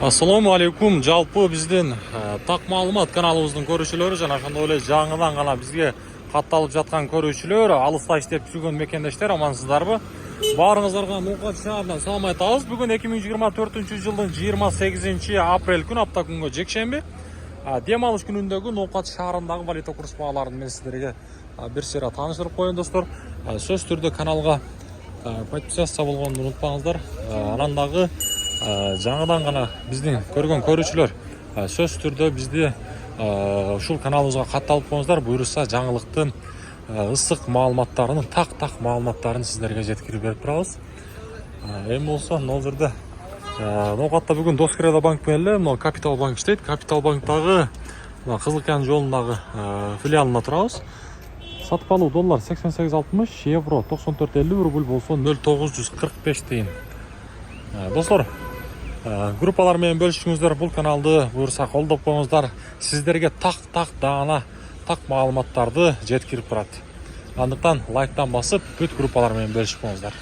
Assalamu alaikum. Жалпы биздин так маалымат каналыбыздын көрүүчүлөрү жана ошондой эле жаңыдан гана бизге катталып жаткан көрүүчүлөр, алыста иштеп жүргөн мекендештер, амансыздарбы? Баарыңыздарга Ноокат шаарынан салам айтабыз. Бүгүн 2024-жылдын 28 апрель күнү, апта күнгө жекшемби. Дем алыш күнүндөгү Ноокат шаарындагы валюта курс бааларын мен сиздерге бир сыйра тааныштырып коеюн, достор. Сөз түрдө каналга подписаться болгонду унутпаңыздар. Анан дагы жаңыдан гана биздин көргөн көрүүчүлөр сөз түрдө бизди ушул каналыбызга катталып коюңуздар. Буюрса жаңылыктын ысык маалыматтарын, так маалыматтарын сиздерге жеткирип берип турабыз. Эми болсо могул жерде Ноокатта бүгүн Доскреда банк менен эле Капитал банк иштейт. Капитал банктагы Кызылкаян жолундагы филиалына турабыз. Сатып алуу доллар 88.60, евро 94.50, рубль болсо 0.945 тыйын. Достор, группалар менен бөлүшүңүздөр, бул каналды буюрса колдоп коюңуздар. Сиздерге так даана маалыматтарды жеткирип турат. Андыктан лайктан басып бүт группалар менен бөлүшүп коюңуздар.